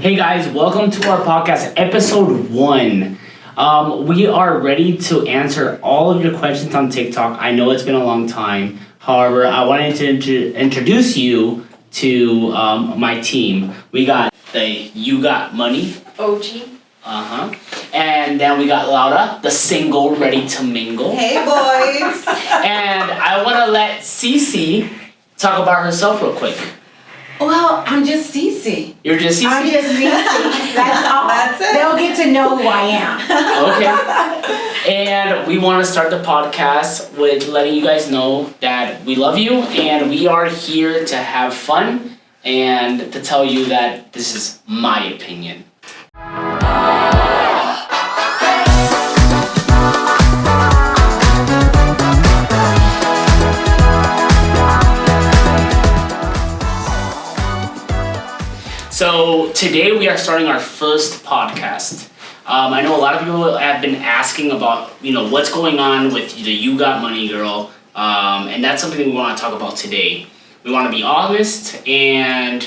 Hey guys, welcome to our podcast, episode 1. We are ready to answer all of your questions on TikTok. I know it's been a long time. However, I wanted to introduce you to my team. We got the You Got Money. OG. And then we got Laura, the single ready to mingle. Hey boys. And I want to let Cece talk about herself real quick. Well, I'm just Cece. You're just Cece? I'm just Cece. That's all. That's it. They'll get to know who I am. Okay. And we want to start the podcast with letting you guys know that we love you and we are here to have fun and to tell you that this is my opinion. So today we are starting our first podcast. I know a lot of people have been asking about, what's going on with the You Got Money girl, and that's something we want to talk about today. We want to be honest and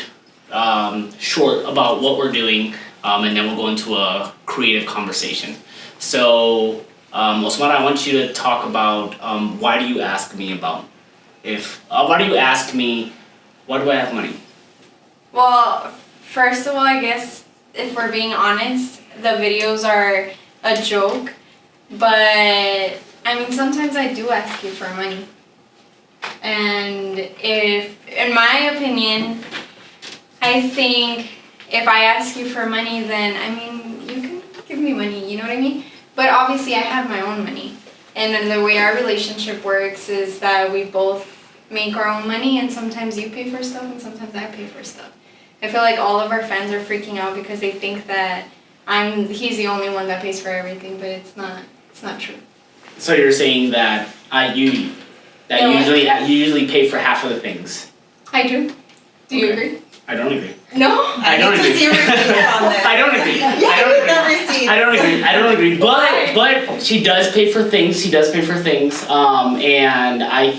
short about what we're doing, and then we'll go into a creative conversation. So, Osman, I want you to talk about why do you ask me why do I have money? Well, first of all, I guess if we're being honest, the videos are a joke. But sometimes I do ask you for money. And in my opinion, I think if I ask you for money, then you can give me money, you know what I mean? But obviously I have my own money. And the way our relationship works is that we both make our own money, and sometimes you pay for stuff and sometimes I pay for stuff. I feel like all of our fans are freaking out because they think that he's the only one that pays for everything, but it's not true. So you're saying that you usually pay for half of the things. I do. Do you agree? I don't agree. No? I don't agree. See receipts on this. I don't agree. I don't agree. But she does pay for things. And I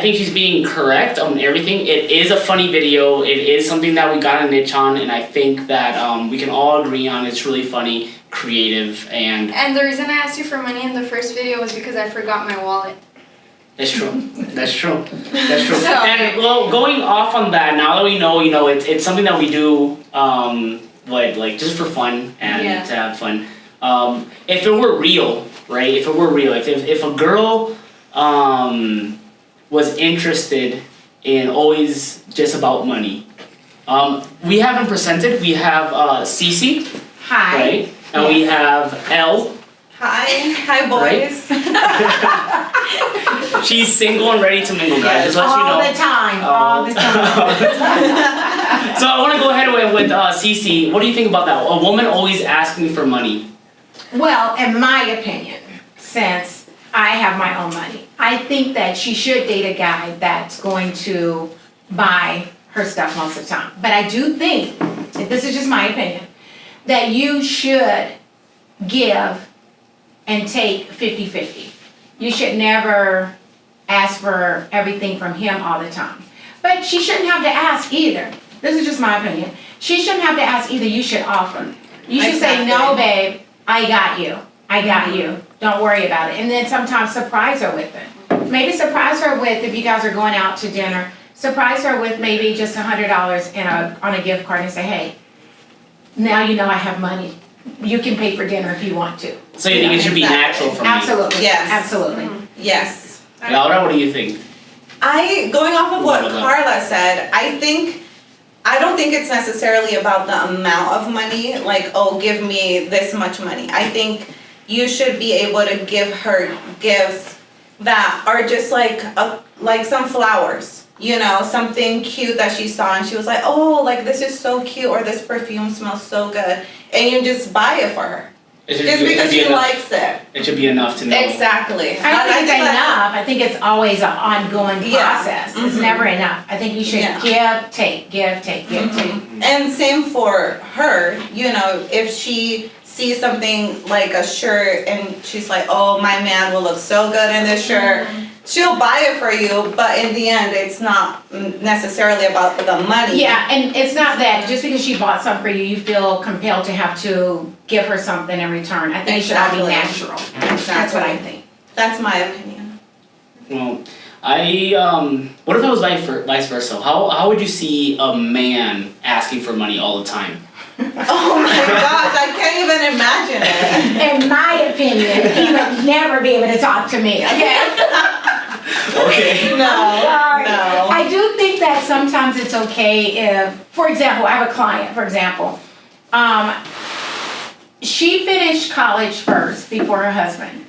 think she's being correct on everything. It is a funny video. It is something that we got a niche on, and I think that we can all agree on it's really funny, creative, and the reason I asked you for money in the first video was because I forgot my wallet. That's true. So, and going off on that, now that we know, it's something that we do, just for fun and to have fun. If it were real, right? If a girl was interested in always just about money, we haven't presented. We have Cece. Hi. Right? And we have Elle. Hi boys. Right? She's single and ready to mingle, guys. Just let you know. All the time. So I want to go ahead with Cece. What do you think about that? A woman always asking for money. Well, in my opinion, since I have my own money, I think that she should date a guy that's going to buy her stuff most of the time. But I do think, and this is just my opinion, that you should give and take 50-50. You should never ask for everything from him all the time. But she shouldn't have to ask either. This is just my opinion. She shouldn't have to ask either. You should offer. You should say, no, babe, I got you. Don't worry about it. And then sometimes surprise her with it. Maybe surprise her with, if you guys are going out to dinner, surprise her with maybe just $100 on a gift card and say, hey, now you know I have money. You can pay for dinner if you want to. So you think it should be natural for me? Absolutely. Yes. Absolutely. Yes. Laura, what do you think? Going off of what Carla said, I don't think it's necessarily about the amount of money, like, oh, give me this much money. I think you should be able to give her gifts that are just like some flowers, something cute that she saw and she was like, oh, like this is so cute, or this perfume smells so good, and you just buy it for her. Just because she likes it. It should be enough to know. Exactly. I think it's enough. I think it's always an ongoing process. It's never enough. I think you should give, take. And same for her, if she sees something like a shirt and she's like, oh, my man will look so good in this shirt, she'll buy it for you, but in the end, it's not necessarily about the money. Yeah, and it's not that just because she bought something for you, you feel compelled to have to give her something in return. I think it should all be natural. That's what I think. That's my opinion. Well, what if it was vice versa? How would you see a man asking for money all the time? Oh my gosh, I can't even imagine it. In my opinion, he would never be able to talk to me, okay? Okay. No, no. I do think that sometimes it's okay if, for example, I have a client, for example. She finished college first before her husband.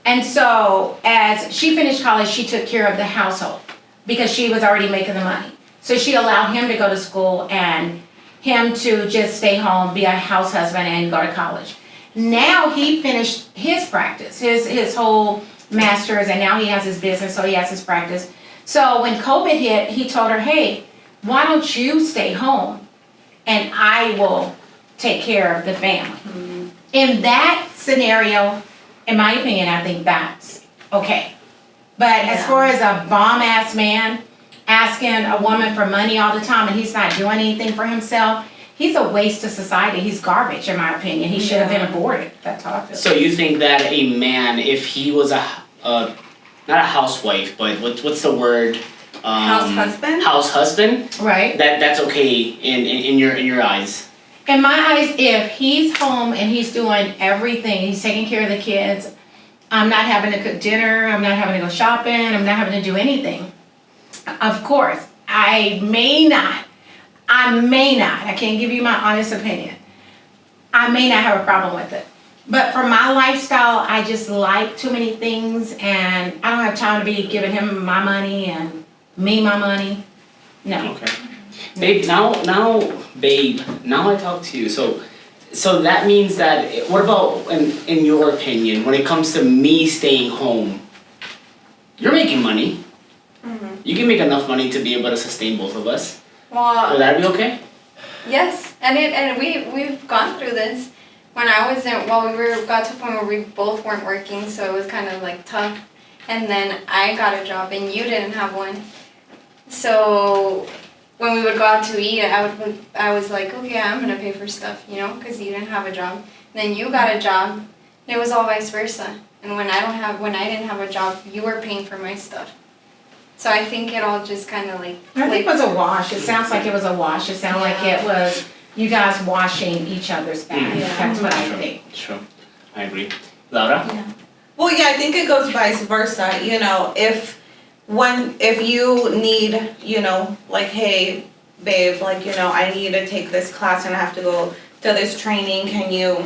And so as she finished college, she took care of the household because she was already making the money. So she allowed him to go to school and him to just stay home, be a house husband, and go to college. Now he finished his practice, his whole master's, and now he has his business, so he has his practice. So when COVID hit, he told her, hey, why don't you stay home and I will take care of the family. Mm-hmm. In that scenario, in my opinion, I think that's okay. But as far as a bomb-ass man asking a woman for money all the time and he's not doing anything for himself, he's a waste to society. He's garbage, in my opinion. He should have been aborted. That's how I feel. So you think that a man, if he was not a housewife, but what's the word? House husband? House husband? Right. That's okay in your eyes. In my eyes, if he's home and he's doing everything, he's taking care of the kids, I'm not having to cook dinner, I'm not having to go shopping, I'm not having to do anything. Of course, I may not, I can't give you my honest opinion. I may not have a problem with it. But for my lifestyle, I just like too many things and I don't have time to be giving him my money and me my money. No. Okay. Babe, now I talk to you. So that means that, what about, in your opinion, when it comes to me staying home, you're making money. Mm-hmm. You can make enough money to be able to sustain both of us. Well, Would that be okay? yes, and we've gone through this. When I was got to a point where we both weren't working, so it was kind of like tough. And then I got a job and you didn't have one. So when we would go out to eat, I was like, okay, I'm gonna pay for stuff, because you didn't have a job. And then you got a job, and it was all vice versa. And when I didn't have a job, you were paying for my stuff. So I think it all just kind of like. I think it was a wash. It sounds like it was a wash. It sounded like it was you guys washing each other's back. Yeah. That's what I think. Sure, I agree. Laura? Yeah. Well, yeah, I think it goes vice versa. If you need, like, hey, babe, like, I need to take this class and I have to go to this training. Can you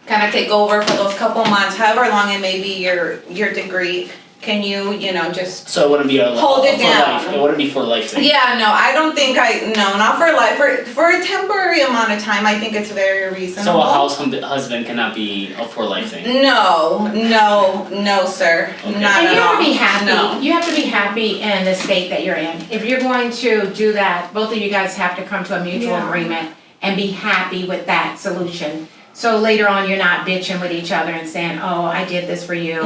kind of take over for those couple months, however long it may be your degree? Can you, just So it wouldn't be hold it for down. life. It wouldn't be for life thing. Yeah, no, I don't think no, not for life. For a temporary amount of time, I think it's very reasonable. So a house husband cannot be a for life thing. No, sir. Okay. Not And at you have all. to be happy. No. You have to be happy in the state that you're in. If you're going to do that, both of you guys have to come to a mutual agreement and be happy with that solution. So later on, you're not bitching with each other and saying, oh, I did this for you,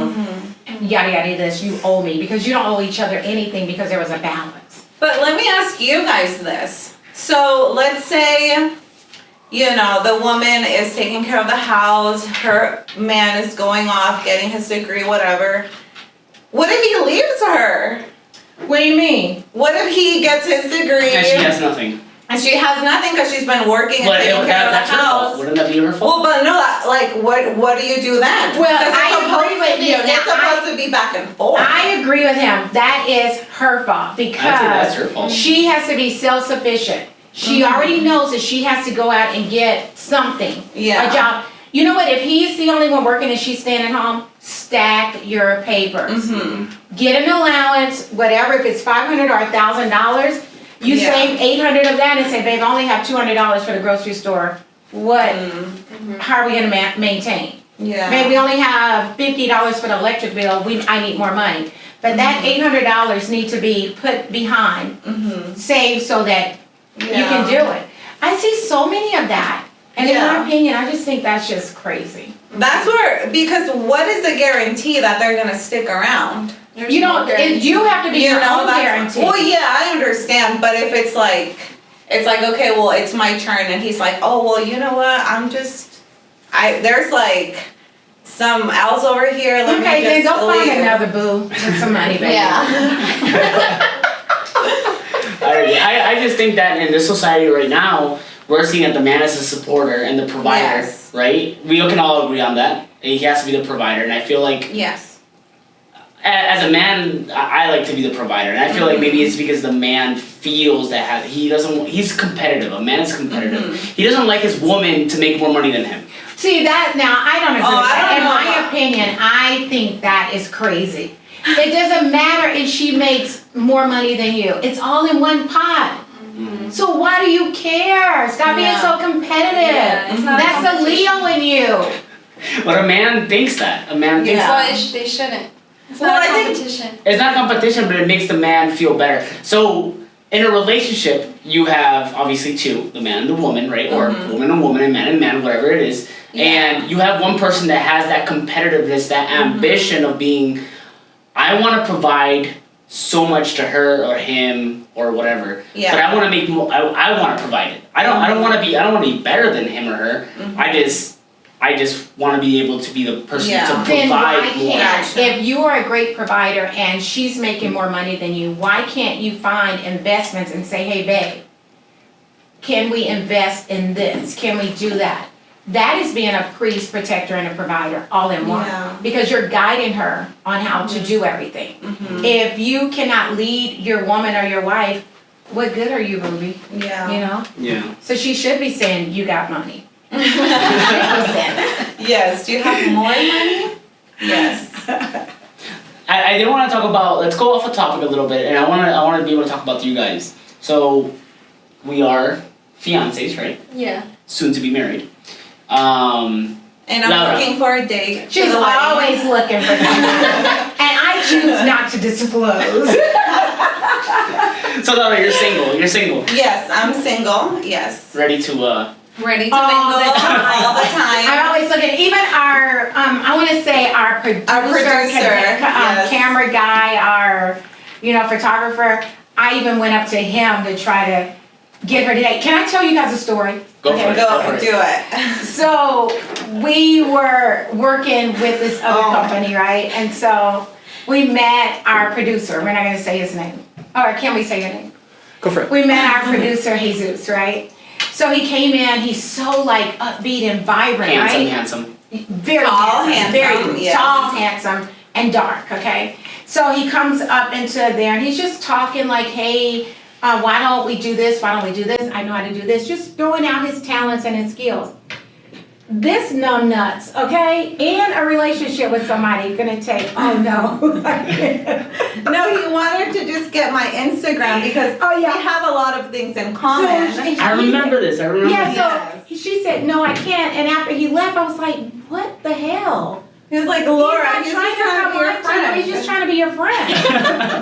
and yada yada this, you owe me, because you don't owe each other anything because there was a balance. But let me ask you guys this. So let's say, the woman is taking care of the house, her man is going off, getting his degree, whatever. What if he leaves her? What do you mean? What if he gets his degree? And she has nothing. And she has nothing because she's been working and But taking care of the that's her fault. house. Wouldn't that be her fault? Well, but no, like, what do you do then? Well, 'Cause it's I supposed agree with to be- you. It's Now, supposed to be back and forth. I agree with him. That is her fault I think that's her because fault. she has to be self-sufficient. She already knows that she has to go out and get something, Yeah. a job. You know what? If he's the only one working and she's staying at home, stack your papers. Get an allowance, whatever. If it's $500 or $1,000, you Yeah. save $800 of that and say, babe, I only have $200 for the grocery store. What? How are we gonna maintain? Yeah. Babe, we only have $50 for the electric bill. I need more money. But that $800 needs to be put behind, saved so that you can do it. I see so many of that. And in my opinion, I just think that's just crazy. That's because what is the guarantee that they're gonna stick around? There's You no don't, guarantee. you have to be You your know, own that's, guarantee. well, yeah, I understand, but if it's like, okay, well, it's my turn, and he's like, oh, well, you know what, there's like some else over here, let Okay, me then just go find leave. another boo with some money, baby. Yeah. I just think that in this society right now, we're seeing that the man is a supporter and the provider, Yes. right? We can all agree on that. He has to be the provider, and I feel like Yes. as a man, I like to be the provider, and I feel like maybe it's because the man feels that he's competitive. A man is competitive. He doesn't like his woman to make more money than him. See that now, I don't agree Oh, with I that. don't In know my about- opinion, I think that is crazy. It doesn't matter if she makes more money than you. It's all in one pot. So why do you care? Stop being Yeah. so competitive. Yeah, it's not a That's the competition. Leo in you. But a man thinks that. A man thinks Yeah. Well, they shouldn't. It's Well, not I a think- competition. it's not competition, but it makes the man feel better. So in a relationship, you have obviously two, the man and the woman, right? Or woman and woman, and man, whatever it is. And you have one person that has that competitiveness, that ambition of being, I want to provide so much to her or him or whatever. Yeah. But I want to make more. I want to provide it. I don't want to be. I don't want to be better than him or her. I just want to be able to be the person Yeah. to Then why provide more. can't, Gotcha. if you are a great provider and she's making more money than you, why can't you find investments and say, hey babe, can we invest in this? Can we do that? That is being a priest, protector, and a provider all in one. Yeah. Because you're guiding her on how to do everything. If you cannot lead your woman or your wife, what good are you, Ruby? Yeah. You know? Yeah. So she should be saying, you got money. She should be saying that. Yes, do you have more money? Yes. I did want to talk about. Let's go off the topic a little bit, and I want to be able to talk about you guys. So, we are fiancés, right? Yeah. Soon to be married. And I'm Laura. looking for a date. She's for the wedding. always looking for something. And I choose not to disclose. So Laura, you're single. You're single. Yes, I'm single. Yes. Ready to Ready to All mingle. the time. All the time. I'm always looking, even our, I want to say our producer, yes. camera guy, our, photographer. I even went up to him to try to get her to date. Can I tell you guys a story? Go for it. Go, for it. do it. So we were working with this other Oh. company, right? And so we met our producer. We're not going to say his name. Or can we say your name? Go for it. We met our producer, Jesus, right? So he came in, he's so like upbeat and vibrant, right? Handsome. Very Tall, handsome, handsome, very yes. tall, handsome, and dark, okay? So he comes up into there and he's just talking like, hey, why don't we do this? Why don't we do this? I know how to do this. Just throwing out his talents and his skills. This numbnuts, okay, in a relationship with somebody gonna take, oh no. No, he wanted to just get my Instagram because Oh, yeah. we have a lot of things in common. So, I remember this. Yeah, Yes. so she said, no, I can't. And after he left, I was like, what the hell? He was like, Laura, He's he's not just trying to be your come on friend. you, he's just trying to be your friend.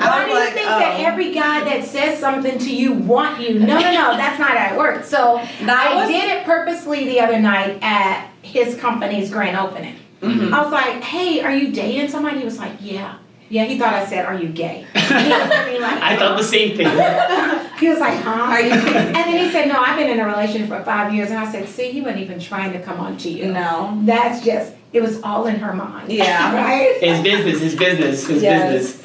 Why do you like, think that oh. every guy that says something to you want you? No, that's not how it works. So I did it purposely the other night at his company's grand opening. I was like, hey, are you dating somebody? He was like, yeah. Yeah, he thought I said, are you gay? He looked at me like, I thought the same thing. he was like, huh? Are you- And then he said, no, I've been in a relationship for 5 years. And I said, see, he wasn't even trying to come on to you. No. That's just, it was all in her mind. Yeah. Right? His business. Yes.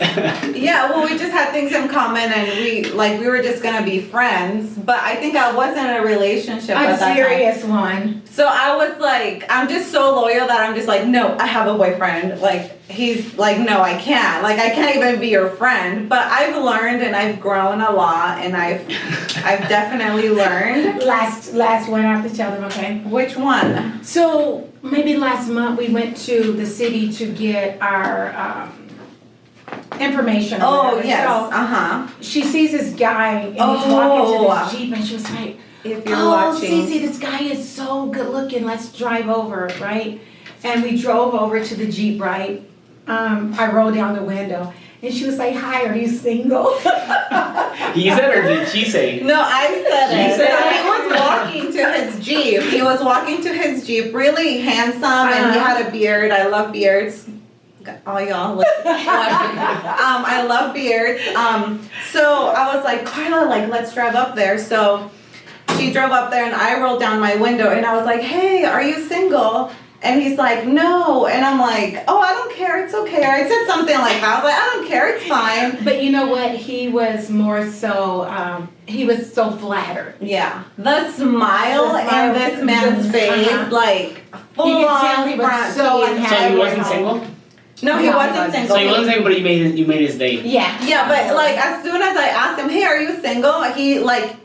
Yeah, well, we just had things in common and we were just gonna be friends, but I think I wasn't in a relationship A at that time. serious one. So I was like, I'm just so loyal that I'm just like, no, I have a boyfriend. Like, he's like, no, I can't. Like, I can't even be your friend. But I've learned and I've grown a lot and I've definitely learned. Last one, I have to tell them, okay? Which one? So maybe last month we went to the city to get our information. Or Oh, whatever. yes. So Uh-huh. she sees this guy and he's walking to this Jeep and she was like, If you're oh, watching. Cece, this guy is so good looking. Let's drive over, right? And we drove over to the Jeep, right? I rolled down the window and she was like, hi, are you single? He said, or did she say? No, I said She it. said So it. he was walking to his Jeep. He was walking to his Jeep, really handsome, and he had a beard. I love beards. all y'all watching. I love beards. So I was like, Carla, like, let's drive up there. So she drove up there and I rolled down my window and I was like, hey, are you single? And he's like, no. And I'm like, oh, I don't care. It's okay. Or I said something like that. I was like, I don't care. It's fine. But you know what? He was more so, he was so flattered. Yeah. The smile in this man's face, like, full You could on tell he was front so teeth. unhappy. So he wasn't single? No, he wasn't single. So he wasn't single, but you made his day. Yeah. Yeah, but like as soon as I asked him, hey, are you single? He like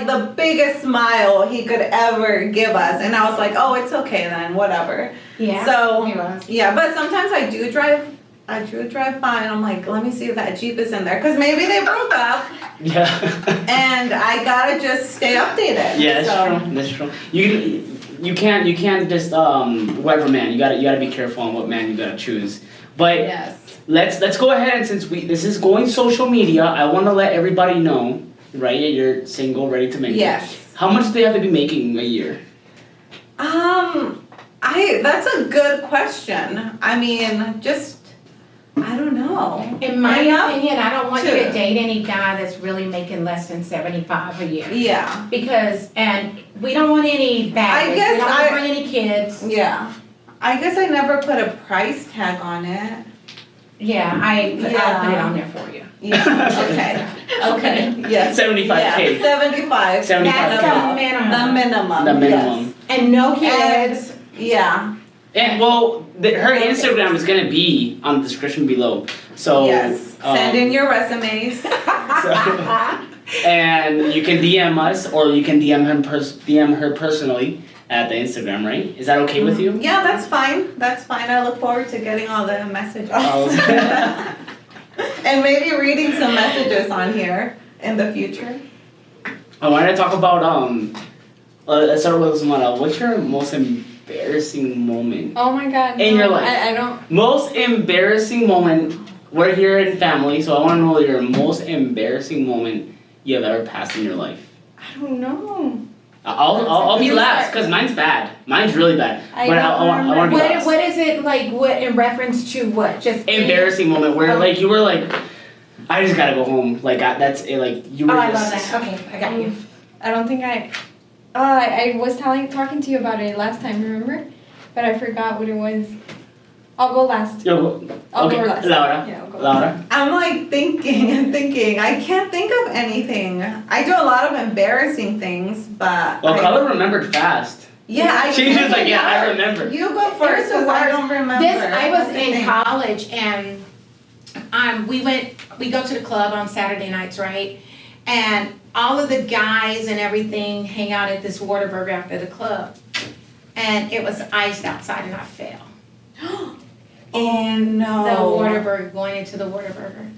the biggest smile he could ever give us. And I was like, oh, it's okay then, whatever. Yeah. So, he was. yeah, but sometimes I do drive by and I'm like, let me see if that Jeep is in there. Because maybe they broke up Yeah. and I gotta just stay updated. Yeah, that's So, true. That's true. You can't just whoever man. You gotta be careful on what man you gotta choose. But yes. let's go ahead, and since this is going social media, I want to let everybody know, right? You're single, ready to mingle. Yes. How much do you have to be making a year? That's a good question. I mean, just, I don't know. In my Enough opinion, I don't want you to- to date any guy that's really making less than 75 a year. Yeah. Because, and we don't want any baggage. guess we don't want I- to bring any kids. Yeah. I guess I never put a price tag on it. Yeah, I'll put it Yeah. on there for you. Yeah, okay. Okay, yes. 75K. Yeah, 75. 75. That's the minimum. The minimum. The minimum. And no kids. Yeah. And well, her Instagram is gonna be on the description below. So Yes. Send in your resumes. and you can DM us, or you can DM her personally at the Instagram, right? Is that okay with you? Yeah, that's fine. That's fine. I look forward to getting all the messages. And maybe reading some messages on here in the future. I wanted to talk about let's start with someone else. What's your most embarrassing moment? Oh my god. In no, your life. I don't. Most embarrassing moment. We're here in family, so I want to know your most embarrassing moment you have ever passed in your life. I don't know. I'll be You last start. because mine's bad. Mine's really bad. I But don't I want to be last. What is it like? What in reference to what? Just Embarrassing moment where like you were like, I just gotta go home. Like that's it. Like you were Oh, I just. love that. Okay, I got you. I don't think I was talking to you about it last time, remember? But I forgot what it was. I'll go last. Yo, I'll okay, go last. Laura. Yeah, I'll go Laura. I'm like thinking and thinking. I can't think of anything. I do a lot of embarrassing things, but. Well, Carla remembered fast. Yeah, She was like, yeah, I remember. You go first the because I worst. don't remember. I was Let me in think. college and we go to the club on Saturday nights, right? And all of the guys and everything hang out at this Whataburger after the club. And it was iced outside and I fell. And no. The Whataburger, going into the Whataburger.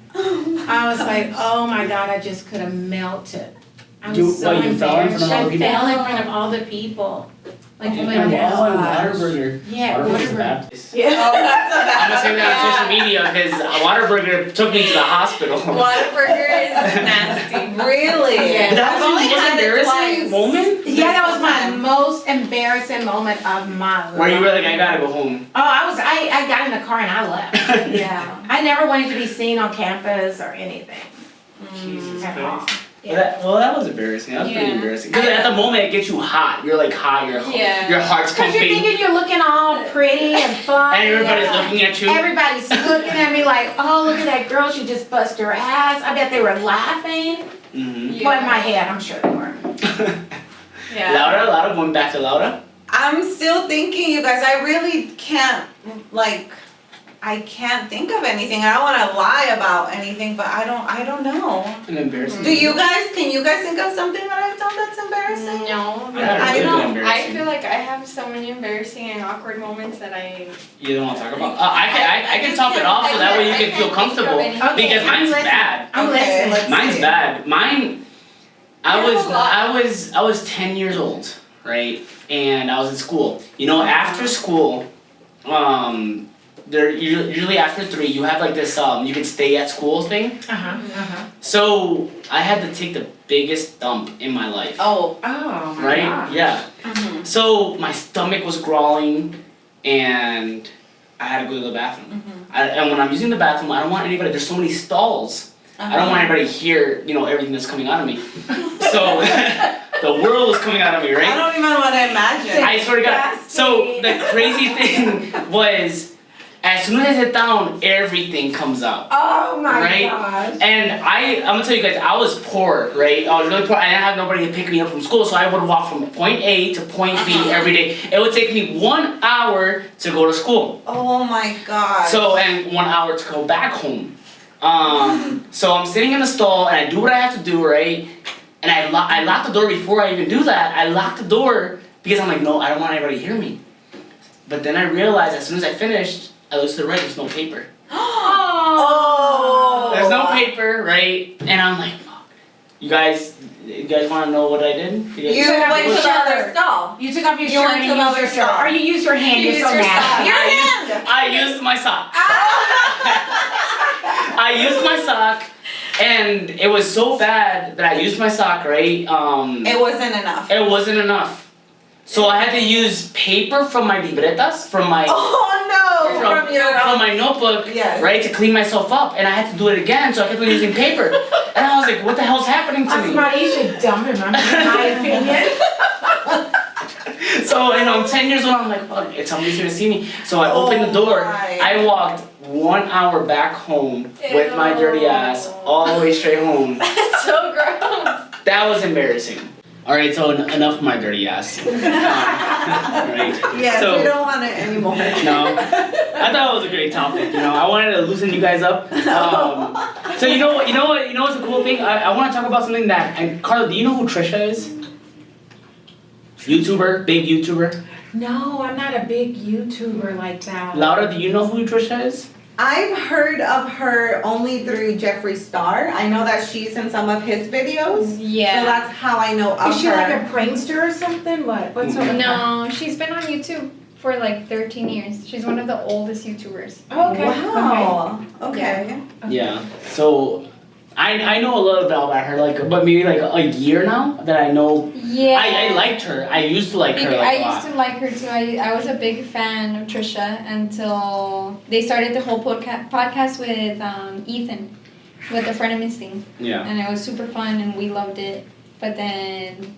I was like, oh my God, I just could have melted. I was You- so what, you fell in embarrassed. front of all the I fell in people? front of all the people. Like, Oh, when Whataburger. Yeah, Whataburger's Whataburger. bad. Yeah. Oh, that's a I'm bad gonna say that on social media because Whataburger took me to the hospital. Whataburger is nasty. Really? Yeah. That was I've only the most had it embarrassing twice. moment? Yeah, that was my most embarrassing moment of my life. Where you were like, I gotta go home. Oh, I got in the car and I left. Yeah. I never wanted to be seen on campus or anything. Jesus At all. Christ. Yeah. Well, that was embarrassing. That was pretty Yeah. embarrassing. Because at the moment, it gets you hot. You're like hot. Yeah. Your heart's Because you're pumping. thinking you're looking all pretty and fun. And everybody's Yeah. looking at you. Everybody's looking at me like, oh, look at that girl. She just bust her ass. I bet they were laughing. Mm-hmm. Well, in my head, I'm sure they were. Yeah. Laura, going back to Laura. I'm still thinking, you guys. I really can't, I can't think of anything. I don't want to lie about anything, but I don't know. An embarrassing. Can you guys think of something that I've done that's embarrassing? No, I don't- I embarrassing. feel like I have so many embarrassing and awkward moments that You don't want to talk about? I can top it off so that way you can feel comfortable. Okay, Because I'm mine's listening. bad. I'm Okay, listening. let's Mine's see. bad. Mine. I You have was a lot. I was 10 years old, right? And I was in school. You know, after school, there usually after 3 you have like this you can stay at school thing. So I had to take the biggest dump in my life. Oh. Oh, my Right? God. Yeah. Mhm. So my stomach was growling and I had to go to the bathroom. And when I'm using the bathroom, I don't want anybody, there's so many stalls. I don't want anybody to hear, everything that's coming out of me. So the world was coming out of me, right? I don't even want to imagine. I swear to God. So the crazy thing was, as soon as I sit down, everything comes out. Oh my Right? gosh. And I'm gonna tell you guys, I was poor, right? I was really poor. I didn't have nobody to pick me up from school, so I would walk from point A to point B every day. It would take me 1 hour to go to school. Oh my god. So, and 1 hour to go back home. So I'm sitting in the stall and I do what I have to do, right? And I lock the door before I even do that. I lock the door because I'm like, no, I don't want anybody to hear me. But then I realized as soon as I finished, I looked to the right, there's no paper. Oh. There's no paper, right? And I'm like, fuck. You guys want to know what I did? You went to the other stall. You took off your You shirt went and to the used other your shirt. stall. Or you used your hand, you're used so your nasty. sock. Your hand! I used my sock. I used my sock, and it was so bad that I used my sock, right? It wasn't enough. It wasn't enough. So I had to use paper from my libretas, from my From your from my notebook, Yes. right, to clean myself up, and I had to do it again, so I kept on using paper. And I was like, what the hell's happening to me? Asmani, you should dump him, in my opinion. So, 10 years old, I'm like, fuck, somebody's gonna see me. So I opened the door, my. I walked 1 hour back home with my dirty ass, all the way straight home. That's so gross. That was embarrassing. Alright, so enough of my dirty ass. Right. Yes, So- we don't want it anymore. No, I thought it was a great topic. I wanted to loosen you guys up. So you know what's the cool thing? I want to talk about something that. And Carla, do you know who Trisha is? YouTuber, big YouTuber. No, I'm not a big YouTuber like that. Laura, do you know who Trisha is? I've heard of her only through Jeffree Star. I know that she's in some of his videos. So Yeah. that's how I know of Is she her. like a prankster or something? What's her? No, she's been on YouTube for like 13 years. She's one of the oldest YouTubers. Okay. Wow. Okay. Yeah. So I know a little bit about her, but maybe like a year now that I know. Yeah. I liked her. I used to like her I a lot. used to like her too. I was a big fan of Trisha until they started the whole podcast with Ethan, with the Frenemies thing. Yeah. And it was super fun and we loved it. But then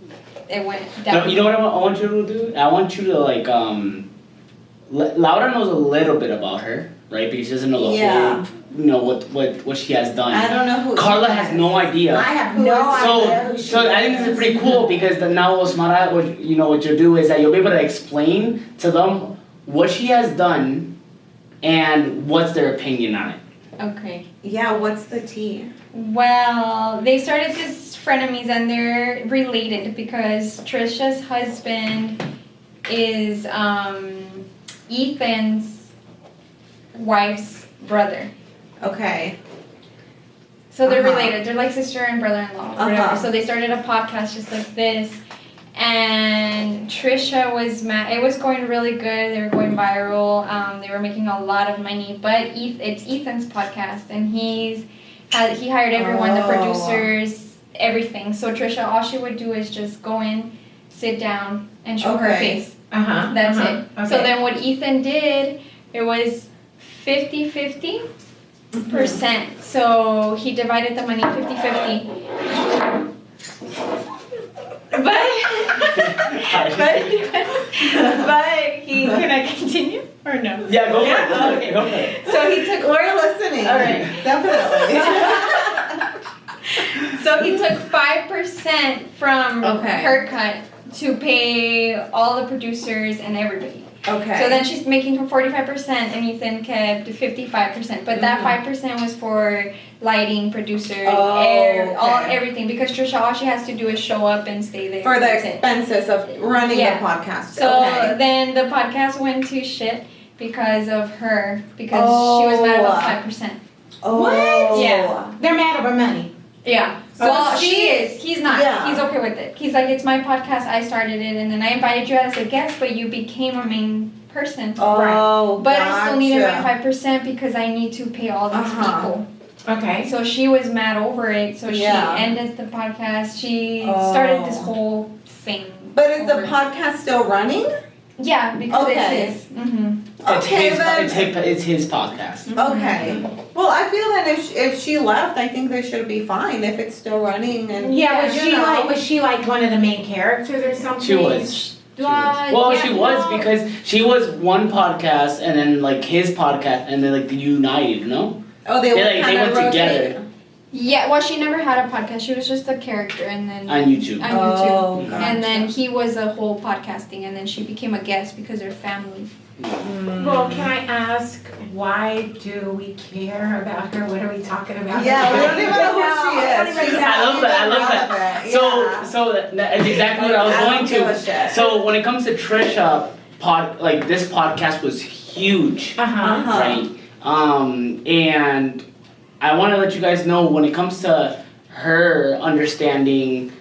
it went No, down. you know what I want you to do? I want you to Laura knows a little bit about her, right? Because she doesn't know the Yeah. whole, what she has done. I don't know who. Carla has no idea. I have no idea who she So I think this is pretty cool because now Osmara, what you'll do is that you'll be able to explain to them what she has done and what's their opinion on it. Okay. Yeah, what's the tea? Well, they started this frenemies and they're related because Trisha's husband is Ethan's wife's brother. Okay. So they're Uh-huh. related. They're like sister and brother-in-law, whatever. Uh-huh. So they started a podcast just like this. And Trisha was mad. It was going really good. They were going viral. They were making a lot of money. But it's Ethan's podcast, and he hired everyone, the Oh. producers, everything. So Trisha, all she would do is just go in, sit down, and show her Okay. face. Uh-huh. That's uh-huh. it. Okay. So then what Ethan did, it was 50-50%. So he divided the money 50-50. But can I continue or no? Yeah, go for Yeah, it. Go for okay. it. Go for it. So he took We're listening. All right. Definitely. So he took 5% from Okay. her cut to pay all the producers and everybody. Okay. So then she's making 45% and Ethan kept 55%. But that 5% was for lighting, producers, okay. everything. Because Trisha, all she has to do is show up and stay there. For the That's it. expenses of running Yeah. the podcast. So okay. then the podcast went to shit because of her. Because she was mad about 5%. Oh. What? Yeah. They're mad over money. Yeah. So Well, she- she is. He's not. Yeah. He's okay with it. He's like, it's my podcast. I started it, and then I invited you as a guest, but you became a main person. Oh, But I still needed my gotcha. 5% because I need to pay all these Uh-huh. people. Okay. So she was mad over it. So Yeah. she ended the podcast. She started this whole thing. But is the over it. podcast still running? Yeah, because Okay. it's his. Mm-hmm. It's his podcast. Okay. Well, I feel that if she left, I think they should be fine if it's still running and. Yeah, was you she know. like, was she like one of the main characters or something? She was. Yeah, She was because she was one podcast and then like his podcast and then like the United, no? Oh, they went together Yeah, well, she never had a podcast. She was just a character, and then on YouTube. on YouTube. Oh, gotcha. And then he was a whole podcasting, and then she became a guest because they're family. Well, can I ask, why do we care about her? What are we talking about? Yeah, we don't even know who she is. I love that. So that's exactly what I was going to. So when it comes to Trisha, this podcast was huge, right? And I want to let you guys know when it comes to her understanding,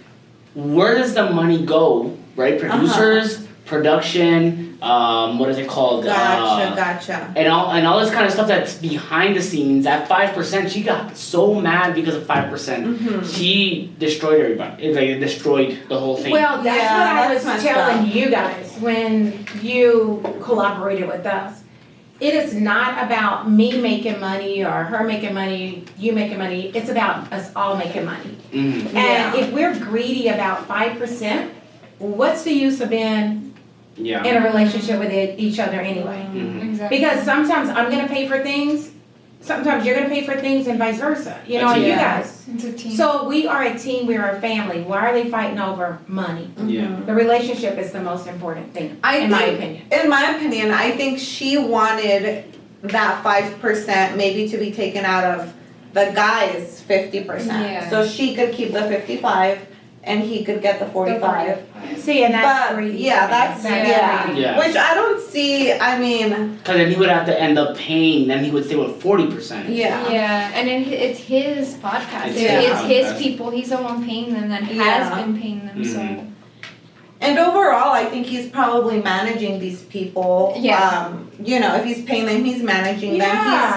where does the money go, right? Producers, production, what is it called? Gotcha. And all this kind of stuff that's behind the scenes. At 5%, she got so mad because of 5%. She destroyed everybody. It destroyed the whole thing. Well, that's Yeah, what I that's was messed telling up. you guys when you collaborated with us. It is not about me making money or her making money, you making money. It's about us all making money. Mhm. And if we're greedy about 5%, what's the use of being Yeah. in a relationship with each other anyway? Mhm. Exactly. Because sometimes I'm gonna pay for things, sometimes you're gonna pay for things and vice versa, you know, and you guys. It's a team. So we are a team, we are a family. Why are they fighting over money? Yeah. The relationship is the most important thing, in my opinion. In my opinion, I think she wanted that 5% maybe to be taken out of the guy's 50%. Yeah. So she could keep the 55 and he could get the 45. See, and that's But greedy. yeah, that's Yeah. Yeah. Which I don't see. I mean, Because then he would have to end up paying, then he would stay with 40%. yeah. Yeah, and it's his podcast. It's his It's his podcast. people. He's the one paying them that Yeah. has been paying them. So Mhm. And overall, I think he's probably managing these people. Yeah. You know, if he's paying them, he's managing Yeah.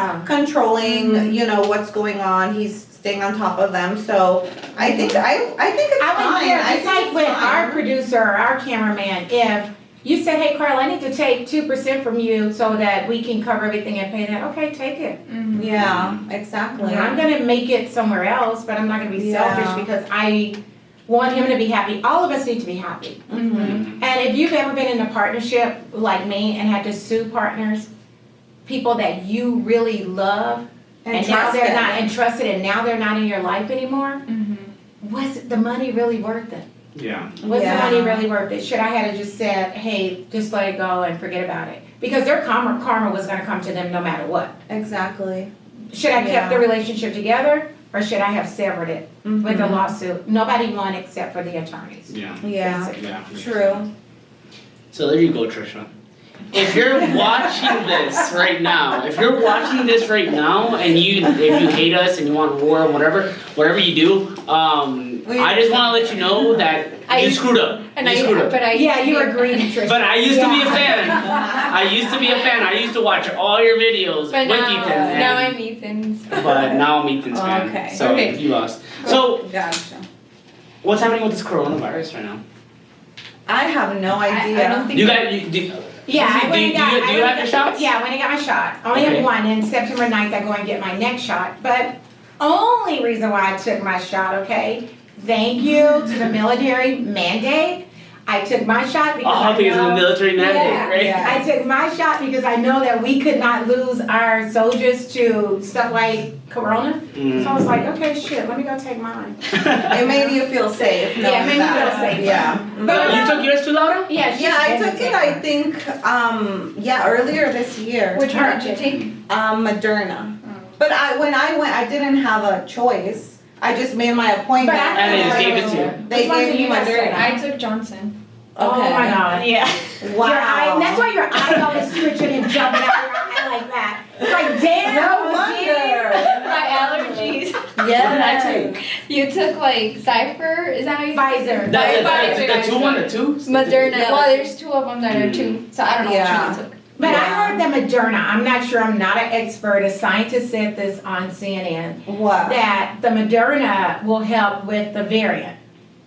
them. He's controlling. You know what's going on. He's staying on top of them. So I think it's I fine. would care, I just think like it's with fine. our producer or our cameraman, if you said, hey Carla, I need to take 2% from you so that we can cover everything and pay that, okay, take it. Yeah, exactly. I'm gonna make it somewhere else, but I'm not gonna be Yeah. selfish because I want him to be happy. All of us need to be happy. Mm-hmm. And if you've ever been in a partnership like me and had to sue partners, people that you really love, and now they're not entrusted and now they're not in your life anymore, was the money really worth it? Yeah. Was Yeah. the money really worth it? Should I have just said, hey, just let it go and forget about it? Because their karma was gonna come to them no matter what. Exactly. Should I Yeah. kept the relationship together or should I have severed it with a Mhm. lawsuit? Nobody won except for the attorneys. Yeah. Yeah. Basically. Yeah. True. So there you go, Trisha. If you're watching this right now, and if you hate us and you want war or whatever you do, I just want to let you know that you screwed up. You screwed up. Yeah, you were greedy, Trish. But I used to be a fan. I used to watch all your videos But with now, Ethan. now I'm Ethan's. But now I'm Ethan's fan. Okay. So Okay. you lost. So Gotcha. what's happening with this coronavirus right now? I have no idea. I don't think You that- got you. Yeah, I do went you, and got. do you have your shots? Yeah, I went and got my shot. I only Okay. have one, and September 9th I go and get my next shot. But only reason why I took my shot, okay? Thank you to the military mandate. I took my shot because I Because of the know. military mandate, Yeah, right? yeah. I took my shot because I know that we could not lose our soldiers to stuff like Corona. So I was like, okay, shit, let me go take mine. It made you feel safe. Yeah, it made me knowing feel that. safe. Yeah. But You took yours too, Laura? Yeah, she's Yeah, I been took it. I think earlier this year. Which one did you take? Moderna. But when I went, I didn't have a choice. I just made my appointment. But I- And they just gave it to you. They Which one gave did me you guys take? Moderna. I took Johnson. Oh my god, yeah. Wow. Your eye, that's why your eyeball is twitching and jumping out your eye like that. It's like, damn, No geez. wonder. My allergies. Yeah. What did I take? You took like Cypher? Is that how you Pfizer. The two one, the two? Moderna. Yeah. Well, there's two of them that are two. So I don't know Yeah. which one you took. But I Yeah. heard that Moderna, I'm not sure, I'm not an expert, a scientist said this on CNN, What? that the Moderna will help with the variant.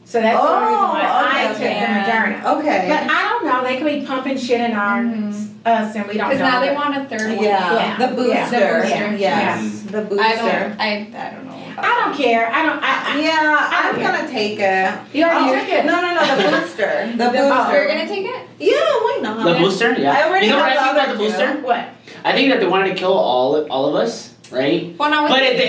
So that's the only reason why I took okay. the Moderna. Okay. But I don't know, they could be pumping shit in us and we don't know. Because now they but- want a third one. Yeah, the booster. Yeah. Yes, the booster. I don't know. I don't care. I'm gonna take it. You already took it. No, the booster. The You're booster. gonna take it? Yeah, why not? The booster, yeah. I already you know what have I think the about the other booster? What? I think that they wanted to kill all of us, right? Well, now But wait.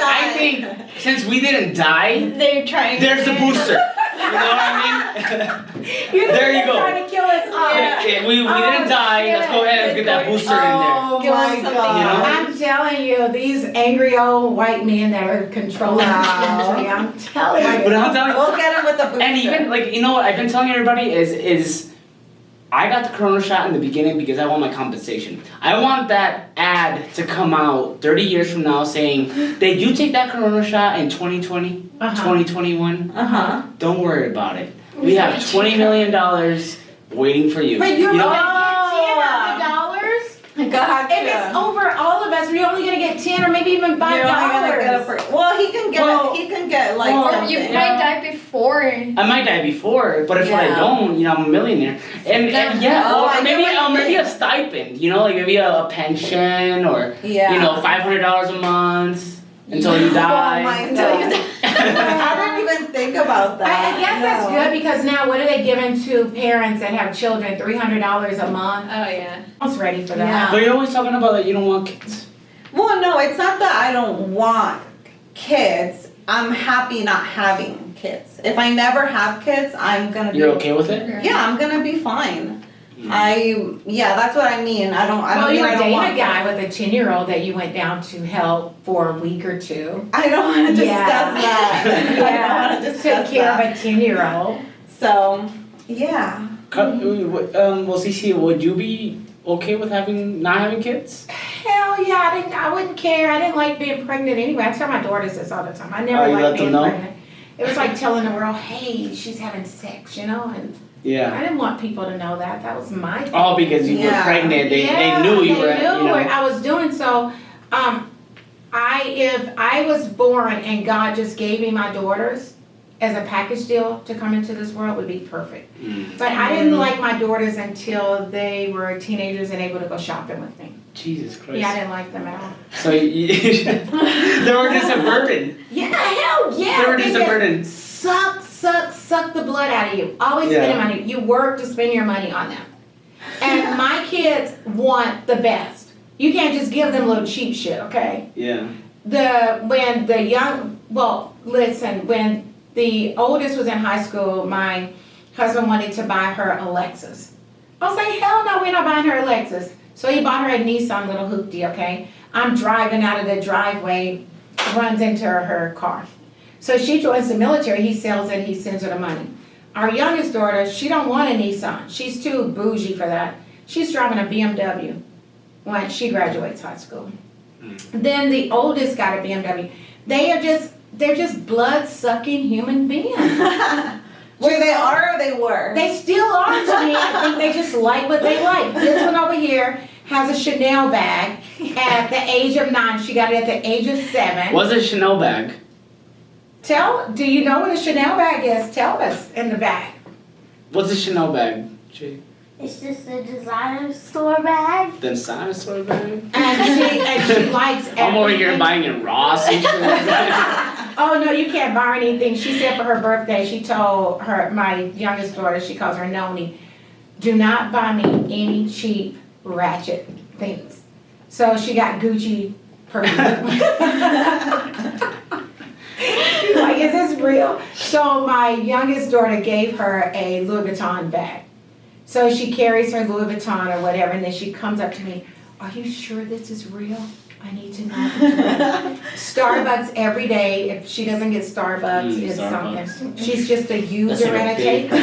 I think since we didn't die, they're trying. there's the booster. You know what I mean? There you go. Trying to kill us all. Yeah, we didn't die. Let's go ahead and get that booster in there. Oh Give my them something, god. I'm telling you, these angry old white men that are controlling the country, I'm telling you. But I'm telling you, We'll get him with the booster. and even like you know what I've been telling everybody is I got the corona shot in the beginning because I want my compensation. I want that ad to come out 30 years from now saying, did you take that corona shot in 2020, 2021? Don't worry about it. We have $20 million waiting for you. But you're You know- only gonna get $10 Gotcha. If it's over all of us, we're only gonna get 10 or maybe even $5. You're only gonna get he can get like Well, something. You might die before. I might die before, but if I Yeah. don't, I'm a millionaire. And yeah, Oh, I or get what you maybe mean. a stipend, like maybe a pension or $500 a month until you die. Oh my god. I didn't even think about that. I guess that's good because now what are they giving to parents that have children? $300 a month? Oh yeah. I was ready for that. Yeah. But you're always talking about that you don't want kids. Well, no, it's not that I don't want kids. I'm happy not having kids. If I never have kids, I'm gonna be. You're okay with it? Yeah, I'm gonna be fine. That's what I mean. I don't Well, you mean were I don't dating want a guy with a 10-year-old that you went down to help for a week or two. I don't want to discuss Yeah. that. I don't want to Took discuss care that. of a 10-year-old. So, yeah. Well, Cece, would you be okay with not having kids? Hell yeah, I wouldn't care. I didn't like being pregnant anyway. I tell my daughters this all the time. I Oh, never you let liked them being know? pregnant. It was like telling the world, hey, she's having sex, and Yeah. I didn't want people to know that. That was my thing. Oh, because you were Yeah. pregnant. They Yeah, knew you they were. knew what I was doing. So, if I was born and God just gave me my daughters as a package deal to come into this world, would be perfect. But I didn't like my daughters until they were teenagers and able to go shopping with me. Jesus Christ. Yeah, I didn't like them at all. So they were just a burden. Yeah, hell yeah. They were just a burden. Suck the blood out of you. Always Yeah. spending money. You work to spend your money on them. And my kids want the best. You can't just give them little cheap shit, okay? Yeah. When the oldest was in high school, my husband wanted to buy her a Lexus. I was like, hell no, we're not buying her a Lexus. So he bought her a Nissan little hoopty, okay? I'm driving out of the driveway, runs into her car. So she joins the military, he sells it, he sends her the money. Our youngest daughter, she don't want a Nissan. She's too bougie for that. She's driving a BMW when she graduates high school. Then the oldest got a BMW. They're just blood-sucking human beings. Wait, they are or they were? They still are to me. I think they just like what they like. This one over here has a Chanel bag at the age of 9. She got it at the age of 7. What's a Chanel bag? Do you know what a Chanel bag is? Tell us in the bag. What's a Chanel bag? Jay? It's just a designer store bag. The dinosaur bag? And she likes everything. I'm over here buying it Ross and shit. Oh no, you can't buy anything. She said for her birthday, she told my youngest daughter, she calls her Noni, do not buy me any cheap ratchet things. So she got Gucci perfume. She's like, is this real? So my youngest daughter gave her a Louis Vuitton bag. So she carries her Louis Vuitton or whatever, and then she comes up to me, are you sure this is real? I need to know. Starbucks every day. If she doesn't get Starbucks, it's Starbucks. something. She's just a user like a and a big- taker.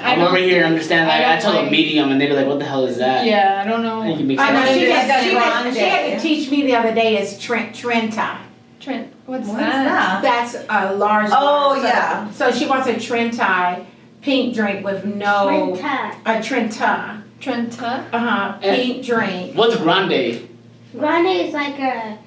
I'm over here understand that. I told them medium and they'd be like, what the hell is that? Yeah, I don't know. And you can make I know sense. she Like a had to grande. teach me the other day is Trenta. Trent, what's What's that? that? That's a large. Oh, large. yeah. So she wants a Trenta pink drink with no. Trenta. A Trenta. Trenta? Pink drink. What's grande? Grande is like a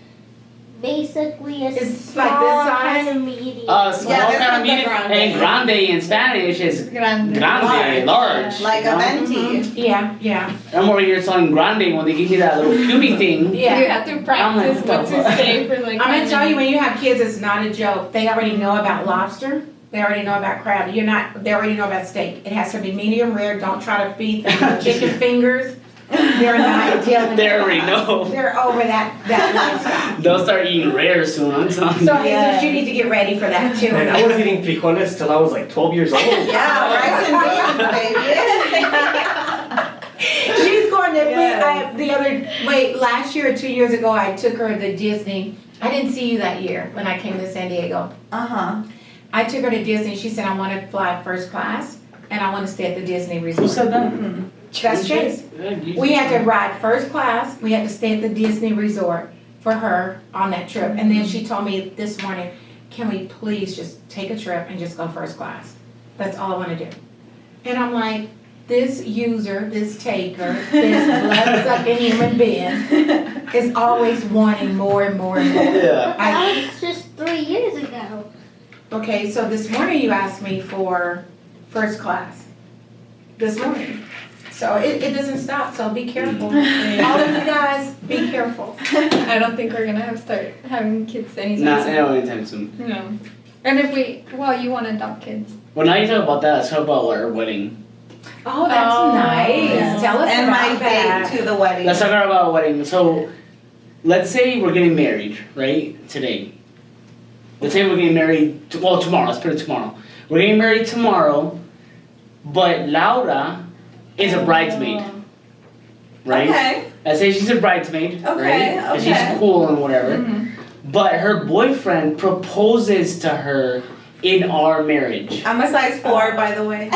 basically a It's small like this size? kind of medium. Small this kind is of the medium, grande. and grande in Spanish is Grande. large. Like you a know? venti. Yeah. I'm over here telling grande when they give me that little cutie thing. You Yeah. have to practice I'm what like, to say for like. I'm gonna tell you, when you have kids, it's not a joke. They already know about lobster. They already know about crab. They already know about steak. It has to be medium rare. Don't try to feed them chicken fingers. They're not dealing. They already know. They're over that lifestyle. They'll start eating rare soon, I'm telling you. So Jesus, you need to get ready for that too. Man, I was eating frijoles till I was like 12 years old. Yeah, rice and beans, baby. She's going to Yes. last year or 2 years ago, I took her to Disney. I didn't see you that year when I came to San Diego. I took her to Disney. She said, I want to fly first class and I want to stay at the Disney resort. Who said that? That's Chase. We had to ride first class. We had to stay at the Disney resort for her on that trip. And then she told me this morning, can we please just take a trip and just go first class? That's all I want to do. And I'm like, this user, this taker, this blood-sucking human being is always wanting more and more and more. Yeah. That was just 3 years ago. Okay, so this morning you asked me for first class. This morning. So it doesn't stop, so be careful. All of you guys, be careful. I don't think we're gonna start having kids anytime Not soon. anytime soon. No. And if you want to adopt kids. Well, now you talk about that, let's talk about our wedding. Oh, that's Oh, nice. yeah. Tell us And about my that. date to the wedding. Let's talk about our wedding. So, let's say we're getting married, right? Today. Let's say we're getting married, tomorrow. Let's put it tomorrow. We're getting married tomorrow, but Laura is a bridesmaid, right? Okay. Let's say she's a bridesmaid, Okay, right? And okay. she's cool and whatever. Mm-hmm. But her boyfriend proposes to her in our marriage. I'm a size 4, by the way.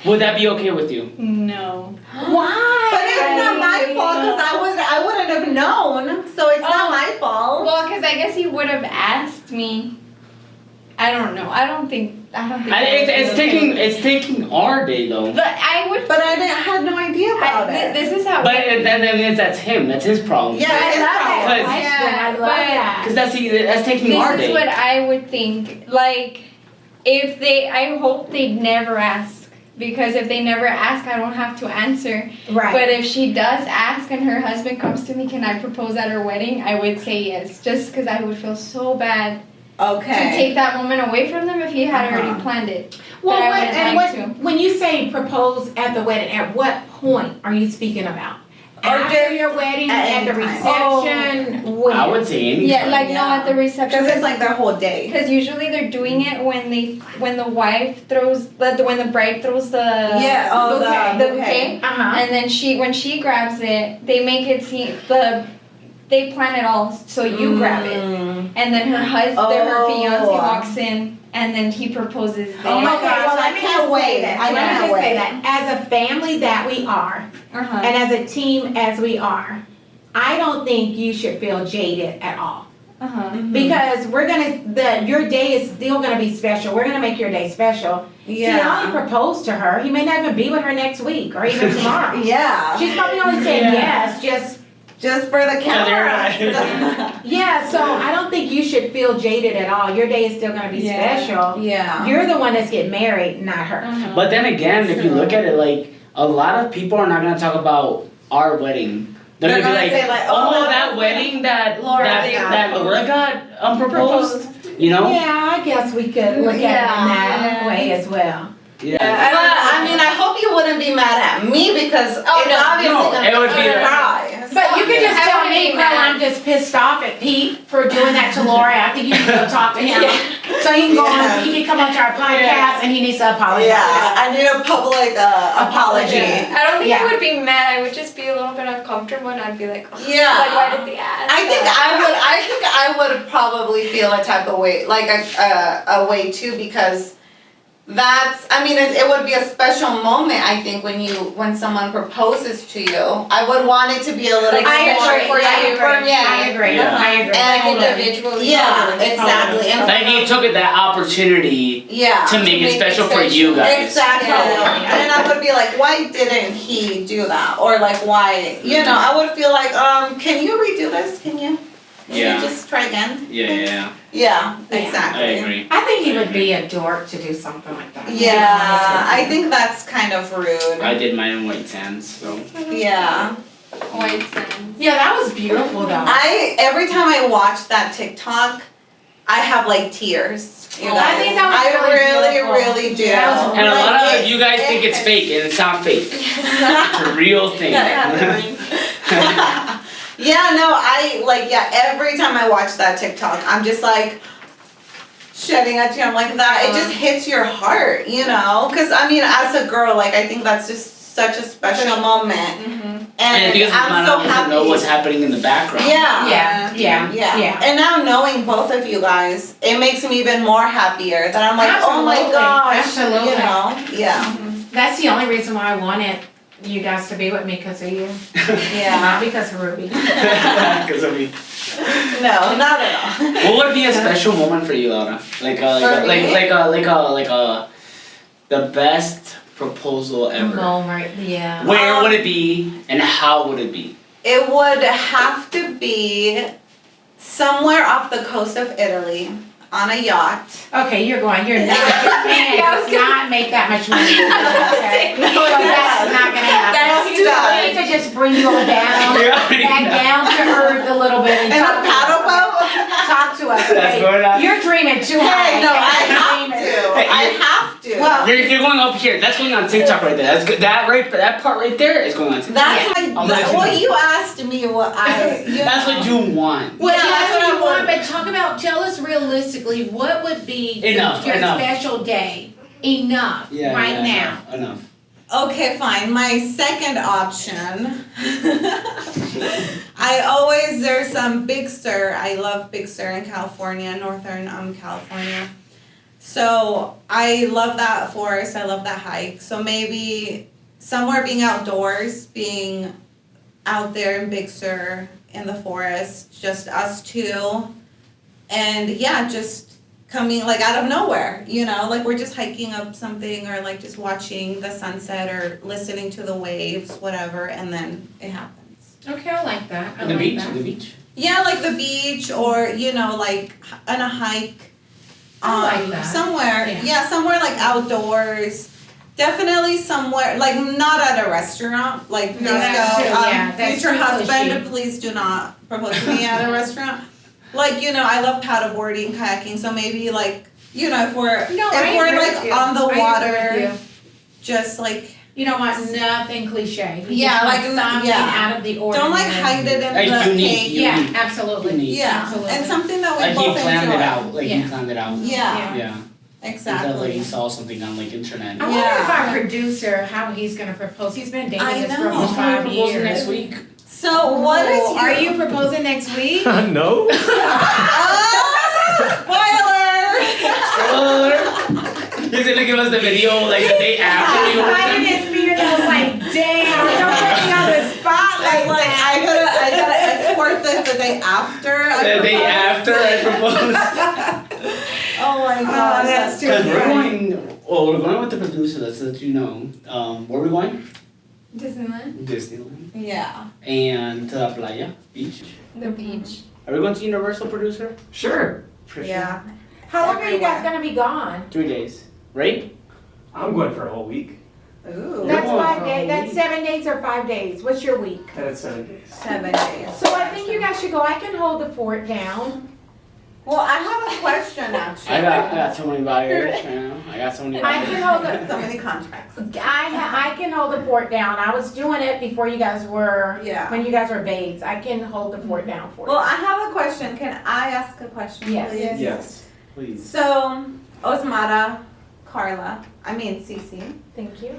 Would that be okay with you? No. Why? But it's not my fault because I wouldn't have known, so it's not my fault. Well, because I guess he would have asked me. I don't know. I don't think. It's taking our day though. But I would. But I had no idea about it. This is how. But that's him. That's his problem. Yeah, I it's love that problem. question. I love but- that. Because that's taking our This is day. what I would think. Like, I hope they never ask. Because if they never ask, I don't have to answer. Right. But if she does ask and her husband comes to me, can I propose at her wedding? I would say yes. Just because I would feel so bad to Okay. take that moment away from them if he had already Uh-huh. planned it. Well, But I what, wouldn't and like what, when you say propose at the wedding, at what point are you speaking about? Or After just your wedding, at at the any time. reception, when? I would say anytime. Yeah, like no, Yeah. at the reception. Because it's like their whole day. Because usually they're doing it when the wife throws when the bride throws the Yeah, oh, the the bouquet, Uh-huh. and then when she grabs it, they make it seem they plan it all so you grab it, and then her her fiance Oh. walks in, and then he proposes there. Oh my Okay, gosh, well, I let me can't just say wait. that. I Let me can't just say wait. that. As a family that we are, Uh-huh. and as a team as we are, I don't think you should feel jaded at all. Uh-huh. Because your day is still gonna be special. We're gonna make your day special. He only Yeah. proposed to her. He may not even be with her next week or even tomorrow. Yeah. She's probably only saying Yeah. yes, Just for the camera. yeah, so I don't think you should feel jaded at all. Your day is still gonna be Yeah. special. Yeah. You're the one that's getting married, not her. Uh-huh. But then again, if you look at it, like a lot of people are not gonna talk about our wedding. They're They're gonna be gonna like, say, like, oh, oh, that wedding that Laura that got Laura got proposed. You know? Yeah, I guess we could look at it in that Yeah. way as well. Yeah. I mean, I hope you wouldn't be mad at me because it's obviously no, gonna it would be a- cry. But you could just I tell wouldn't me, be Carla, mad. I'm just pissed off at Pete for doing that to Laura. I think you need to go talk to him. So he can go Yeah. on, he can come onto our podcast and he needs to apologize. Yeah, I need a public apology. I don't think Yeah. I would be mad. I would just be a little bit uncomfortable, and I'd be like, oh, Yeah. like why did they ask? I think I would probably feel a type of way, like a way too, because it would be a special moment, I think, when someone proposes to you. I would want it to be a little Like special special for you, for me. I agree. Yeah. I agree. And individually. Yeah, exactly. And Like he took it that opportunity yeah. to make it make it special for special. you guys. Exactly. Yeah. And I would be like, why didn't he do that? Or like, why? I would feel like, can you redo this? Can you? Yeah. Just try again. Yeah. Yeah, Yeah. exactly. I agree. I think he would be a dork to do something like that. Yeah, I think that's kind of rude. I did mine in white sands, so. Yeah. White sands. Yeah, that was beautiful though. Every time I watch that TikTok, I have like tears. You Oh, guys. I think that was really do. That was And a lot Like, of you guys think it's fake, and it's not fake. It's a real thing. Yeah, no, every time I watch that TikTok, I'm just like shedding a tear. I'm like that. It just hits your heart, you know? Because I mean, as a girl, like I think that's just such a special moment, And because I'm so happy. know what's happening in the background. Yeah. Yeah. And now knowing both of you guys, it makes me even more happier that I'm like, oh my Absolutely. gosh, Absolutely. you know? Yeah. That's the only reason why I wanted you guys to be with me, because of you. Yeah. Not because of Ruby. Because of me. No, not at all. What would be a special moment for you, Laura? The best proposal ever. Moment, yeah. Where would it be, and how would it be? It would have to be somewhere off the coast of Italy on a yacht. Okay, you're not, your man does not make that much money. Okay? No, So it that's does. not gonna happen. That's We too bad. need to just bring you all down, back down to earth a little bit and In a talk to paddle us. boat? Talk to us. That's okay? going on. You're dreaming too high. Hey, no, I You're have dreaming. to. I have to. Well, You're going up here. That's going on TikTok right there. That's good. That part right there is going on TikTok. That's Yeah. well, you asked me what I. That's what you want. Well, Yeah, that's that's what what you I want, but talk about, tell us realistically, what would be Enough, your enough. special day? Enough, right now. Enough. Okay, fine. My second option. There's some Big Sur. I love Big Sur in California, Northern California. So I love that forest. I love that hike. So maybe somewhere being outdoors, being out there in Big Sur in the forest, just us two. And yeah, just coming like out of nowhere, you know, like we're just hiking up something or like just watching the sunset or listening to the waves, whatever, and then it happens. Okay, I like that. I The like beach. that. The beach. Yeah, like the beach or, you know, like on a hike. I like that. Somewhere, Yeah. somewhere like outdoors. Definitely somewhere, like not at a restaurant, like please No, that's go. too- yeah, that's Future too husband, pushy. please do not propose to me at a restaurant. Like, you know, I love paddleboarding, kayaking, so maybe like, you know, if we're No, I if we're agree like with you. on the I agree water, with you. just like You don't want nothing cliche. You Yeah, just want like, something yeah. out of the ordinary. don't like hide it in Like the unique, cake. you- Yeah, Unique. absolutely. Unique. Yeah, Absolutely. and something that we Like both he planned enjoy. it out. Like he Yeah. planned it out. Yeah, Yeah. exactly. Instead of like he saw something on like internet. I wonder if Yeah. our producer, how he's gonna propose. He's been dating I this girl know. for 5 years. Proposing next week. So what is Oh, are you proposing next week? No? Spoiler! He's gonna give us the video like the day after we I open. his beard. I was like, damn, don't put me on the spot like Like that. I gotta export this the day after. The day after I propose. Oh my god, that's too Because we're funny. we're going with the producer. Let's let you know. Where are we going? Disneyland? Disneyland. Yeah. And to La Playa Beach. The beach. Are we going to Universal, producer? Sure. For sure. Yeah. How long are you guys Everywhere. gonna be gone? 3 days, right? I'm going for a whole week. Ooh. That's going 5 for a days. whole That's week? 7 days or 5 days. What's your week? And it's 7 days. 7 days. So I think you guys should go. I can hold the fort down. Well, I have a question actually. I got so many buyers. You know? I got so many I buyers. can hold the. So many contracts. I can hold the fort down. I was doing it before you guys were. Yeah. When you guys were babes, I can hold the fort down for you. Well, I have a question. Can I ask a question, Yes. please? Yes. Please. So, Osmara, Carla, Cece. Thank you.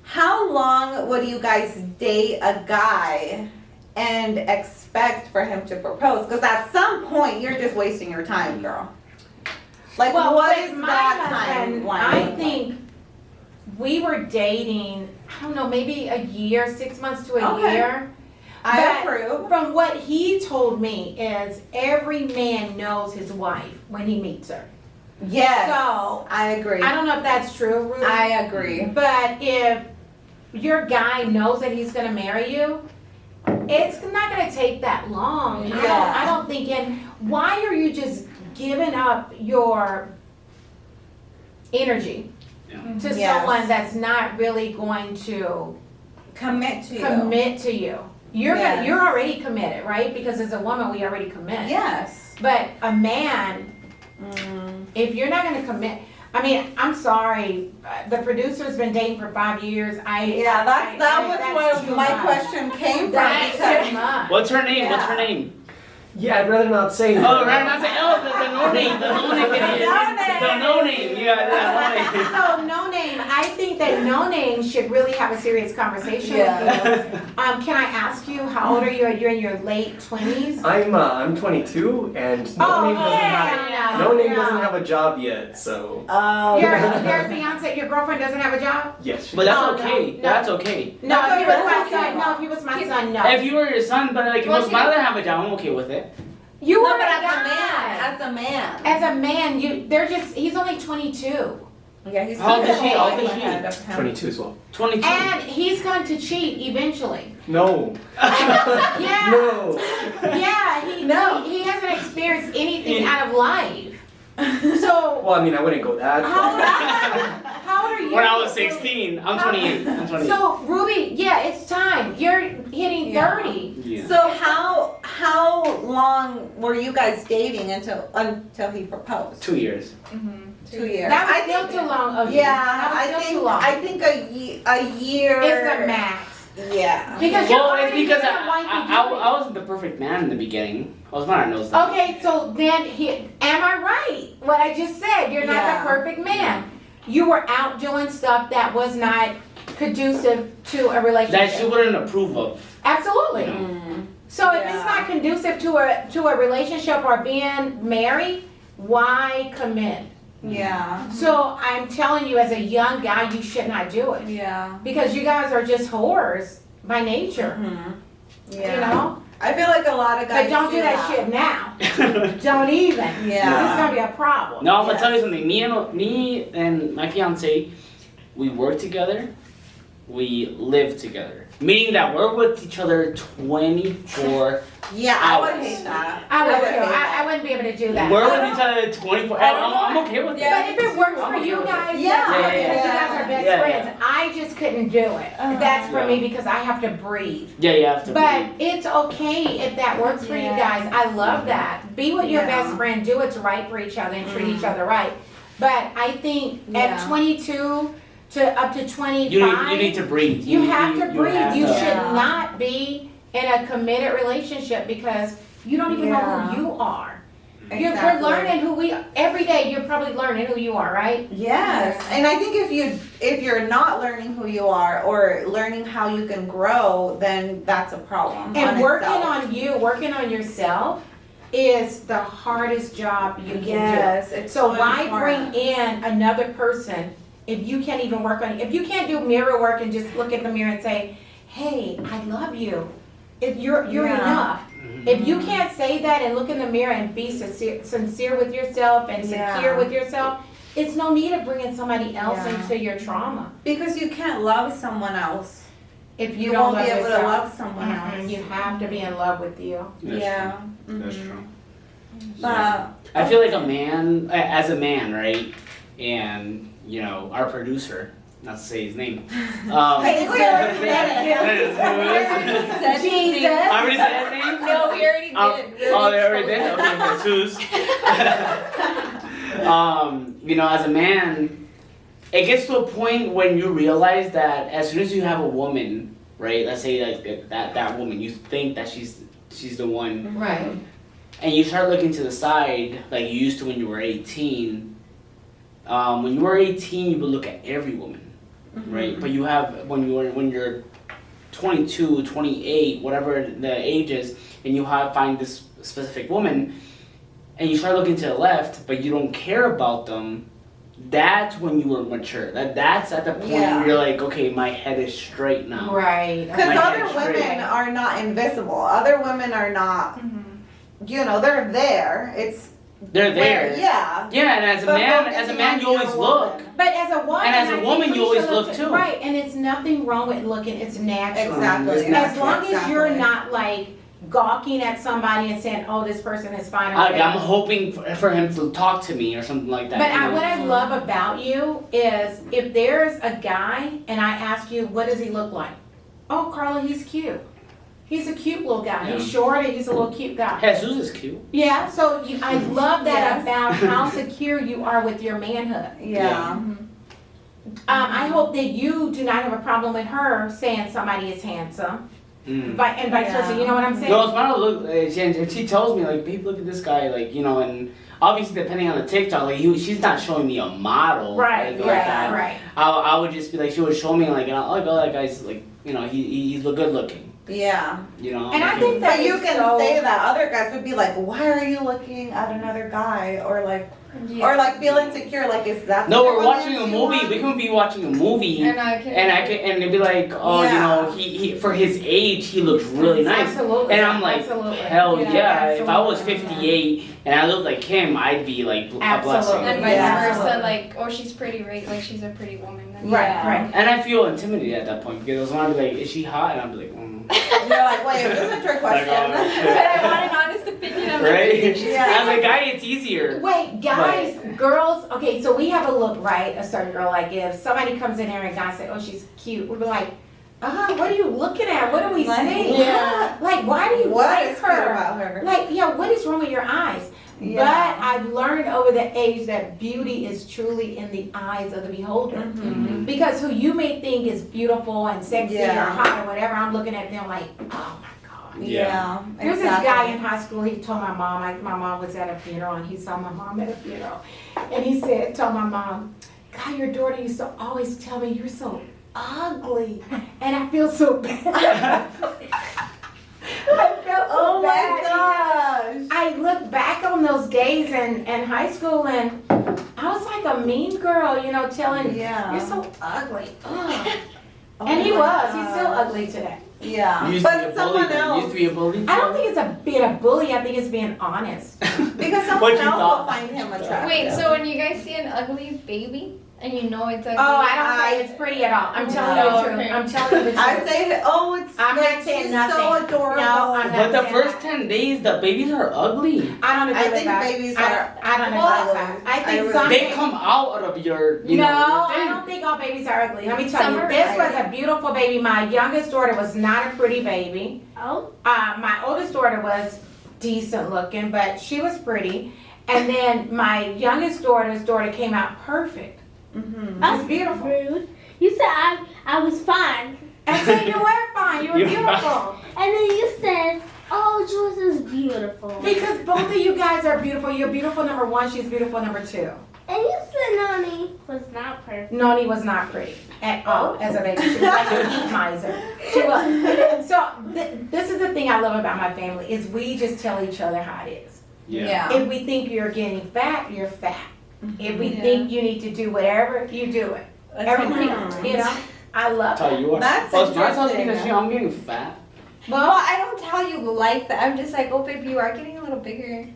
How long would you guys date a guy and expect for him to propose? Because at some point, you're just wasting your time, girl. Like, Well, what with is my that husband, timeline? I think we were dating, I don't know, maybe a year, 6 months to a Okay. year. I but- approve. From what he told me is every man knows his wife when he meets her. Yes. So, I agree. I don't know if that's true, Ruby. I agree. But if your guy knows that he's gonna marry you, it's not gonna take that long. Yeah. I don't think, and why are you just giving up your energy to Yes. someone that's not really going to Commit to you. commit to you? You're Yes. you're already committed, right? Because as a woman, we already commit. Yes. But a man, Mm. if you're not gonna commit, I mean, I'm sorry, the producer's been dating for 5 years. Yeah, that that's was too where my much. question came from. That's because- too much. What's her name? What's Yeah. her name? Yeah, I'd rather not say. Oh, right, not say, oh, the no name, the no name, the no name, yeah, no name. So no name, I think that no name should really have a serious conversation with you. Can I ask you, how old are you? You're in your late 20s? I'm 22 and no name doesn't have doesn't have a job yet, so Oh. Your fiance, your girlfriend doesn't have a job? yes. But that's Oh, okay, no. that's okay. No, if he was my That's son, okay. no, if he was my son, no. If you were your son, but like if it Well, was my other half a job, I'm okay with it. You No, were but a as a guy. man, as a man. As a man, he's only 22. Yeah, he's How old is she? How old is way she? ahead of him. 22 as well. 22. And he's going to cheat eventually. No. Yeah. No. Yeah, No. he hasn't experienced anything out of life. So, Well, I mean, I wouldn't go that how old are you? When I was 16, I'm 28. I'm 28. So, Ruby, yeah, it's time. You're hitting Yeah. 30. Yeah. So how long were you guys dating until he proposed? 2 years. 2 years. That was I still think- too long of you. Yeah, That was still too long. I think a year. It's the max. Yeah. Because you're Well, it's already because giving a wifey I duty. wasn't the perfect man in the beginning. I was not a nose down. Okay, so then am I right? What I just said, you're not Yeah. the perfect man. You were out doing stuff that was not conducive to a relationship. That she wouldn't approve of. Absolutely. You know. Mm. So if Yeah. it's not conducive to a relationship or being married, why commit? Yeah. So I'm telling you, as a young guy, you should not do it Yeah. because you guys are just whores by nature. Mhm. You know, I feel like a lot of guys. but don't do that shit now. Don't even. Yeah. This is gonna be a problem. No, I'm gonna Yes. tell you something. Me and my fiance, we work together, we live together. Meaning that we're with each other 24. Yeah, I would Hours. hate that. I would hate too. that. I wouldn't be able to do that. We're with each other 24. I'm okay with Yeah. it. But if it works I'm for okay you with it. guys, Yeah. that's Yeah, okay, yeah, because you yeah. guys are best Yeah, friends. I just couldn't do it. That's for Yeah. me because I have to breathe. Yeah, you have to. But it's okay if that works for you Yeah. guys. I love that. Be with your Yeah. best friend. Do what's right for each other and treat each other right. But I think Yeah. at 22 to up to 25, you need to breathe. you have to breathe. have You to- should Yeah. not be in a committed relationship because you don't even know Yeah. who you are. We're Exactly. learning who we every day. You're probably learning who you are, right? Yes, and I think if you're not learning who you are or learning how you can grow, then that's a problem. And on working itself. on you, working on yourself, is the hardest job you can Yes, do. it's So so why important. bring in another person if you can't even work on? If you can't do mirror work and just look in the mirror and say, "Hey, I love you," if you're Yeah. enough. If you can't say that and look in the mirror and be sincere with yourself and Yeah. secure with yourself, it's no need of bringing somebody else Yeah. into your trauma. Because you can't love someone else. If You, you, don't won't love be able yourself, to love someone Mm-mm, else. you have to be in love with you. That's Yeah. true. That's Mhm. true. But I feel like as a man, right? And, you know, our producer, not to say his name. I think we already said Jesus. I already said his name? No, we already did. Oh, they already did? Okay, Jesus. You know, as a man, it gets to a point when you realize that as soon as you have a woman, right? Let's say like that woman, you think that she's the one, Right. and you start looking to the side like you used to when you were 18. When you were 18, you would look at every woman, right? But you have when you're 22, 28, whatever the age is, and you find this specific woman, and you start looking to the left, but you don't care about them. That's when you were mature. That's at the point Yeah. where you're like, okay, my head is straight now. Right. because My other head straight. women are not invisible. Other women are not. You know, they're there. They're there. Yeah. Yeah, and as a But man, focusing on you the always other look. woman. But as a woman, And as a I think woman, we you always should look too. Right, and it's nothing wrong with looking. It's natural. Exactly. It's As natural. long as you're Exactly. not like gawking at somebody and saying, "Oh, this person is fine." Or I'm whatever. hoping for him to talk to me or something like that. But you know? what I love about you is if there's a guy and I ask you, what does he look like? Oh, Carla, he's cute. He's a cute little guy. Yeah. He's short and he's a little cute guy. Jesus is cute. Yeah, so I love that Yes. about how secure you are with your manhood. Yeah. I hope that you do not have a problem with her saying somebody is handsome, Mm. and vice versa. You know what I'm saying? No, it's not a look. She tells me like, babe, look at this guy, like you know, and obviously depending on the TikTok, like she's not showing me a model, Right, or anything right, like that. right. I would just be like, she would show me like, oh, that guy's like, you know, he's good looking, Yeah. you know. And I think that But you is can so- say that. Other guys would be like, why are you looking at another guy? Or like, Yeah. or like feel insecure. Like, is that No, the we're watching a romance you movie. want? We can be watching a movie, And I can. and they'd be like, oh, Yeah. you know, he for his age, he looks really nice. Absolutely. And I'm like, absolutely. hell yeah! If I was absolutely. 58 and I looked like him, I'd be like a blessing. Absolutely. And vice Yeah. versa, like, oh, she's pretty, right? Like, she's a pretty woman. Then. Right, Yeah. right. And I feel intimidated at that point because I want to be like, is she hot? And I'd be like, You're like, wait, is this a trick Like, question? But I want an honest opinion. I'm right? like, Yeah. As a guy, it's easier. Wait, guys, girls, okay, so we have a look, right? A certain girl, like if somebody comes in here and guys say, oh, she's cute, we'll be like, what are you looking at? What are we saying? Yeah. Like, why do you What like is cute her? about her? Like, yeah, what is wrong with your eyes? Yeah. But I've learned over the age that beauty is truly in the eyes of the beholder. Mhm. Because who you may think is beautiful and sexy Yeah. or hot or whatever, I'm looking at them like, oh my God. Yeah. There's exactly. this guy in high school, he told my mom, my mom was at a funeral and he saw my mom at a funeral. And he told my mom, God, your daughter used to always tell me you're so ugly. And I feel so bad. I felt so Oh my bad. gosh. I look back on those days in high school and I was like a mean girl, you know, telling, Yeah. you're so ugly. Ugh. Oh And he my was, he's still gosh. ugly today. Yeah. You used to be a But bully. someone Then. You else. used to be a bully. I don't think it's a bit of bully, I think it's being honest. Because someone What you else thought? will find him attractive. Wait, so when you guys see an ugly baby and you know it's ugly, Oh, I don't say it's pretty at all. I'm telling you No, the truth. okay. I'm telling you the I truth. say, oh, it's I'm like, not saying she's nothing. so adorable. No, I'm not. But the saying first that. 10 days, the babies are ugly. I don't agree I with think that. babies I are don't agree ugly. with that. I I think really- some They babies- come out of your, you no, know. I don't think all babies are ugly. Let me tell Some you, are this right. was a beautiful baby. My youngest daughter was not a pretty baby. Oh, My oldest daughter was decent looking, but she was pretty. And then my youngest daughter's daughter came out perfect. Mhm. She was beautiful. rude. You said I was fine. I said you were fine. You were You're beautiful. And then you said, oh, Jules is beautiful. Because both of you guys are beautiful. You're beautiful number one. She's beautiful number two. And you said Noni was not perfect. Noni was not pretty at all as a baby. She was like a heat miser. She was. So this is the thing I love about my family is we just tell each other how it is. Yeah. If we think you're getting fat, you're fat. If we Yeah. think you need to do whatever, you do it. That's Everything, amazing. you know. I love Tell it. you what. That's Well, it's my fault interesting. because I'm getting fat. well, I don't tell you like that. I'm just like, oh, baby, you are getting a little bigger.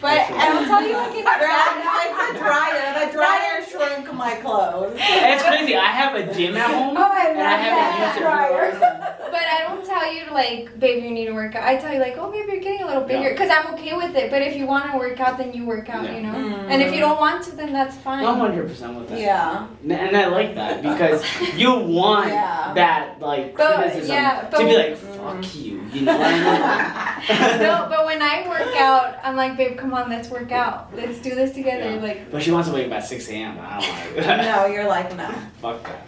But I don't tell you like it's It's a dryer. The dryer shrunk my clothes. It's crazy. I have a gym at home. Oh, I love and I haven't used it that for But I don't tell you like, baby, you need to work out. I tell you like, oh, baby, you're getting a little bigger, because I'm okay with it. But if you want to work out, then you work out, Yeah. you know. Mm. And if you don't want to, then that's fine. I'm 100% with that. Yeah. And I like that because you want Yeah. that like But, criticism yeah, but to be when- like, fuck you, you know what I mean? No, but when I work out, I'm like, babe, come on, let's work out. Let's do this together. Yeah. Like, But she wants to wake up at 6 a.m. I don't like it. No, you're like, no. Fuck that.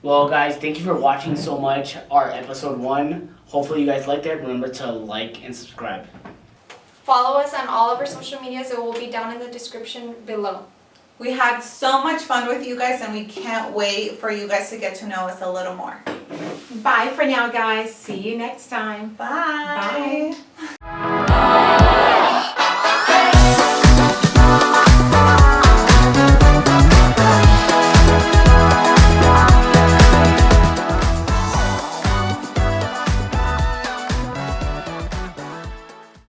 Well, guys, thank you for watching so much our episode 1. Hopefully you guys liked it. Remember to like and subscribe. follow us on all of our social medias. It will be down in the description below. We had so much fun with you guys, and we can't wait for you guys to get to know us a little more. Bye for now, guys. See you next time. Bye.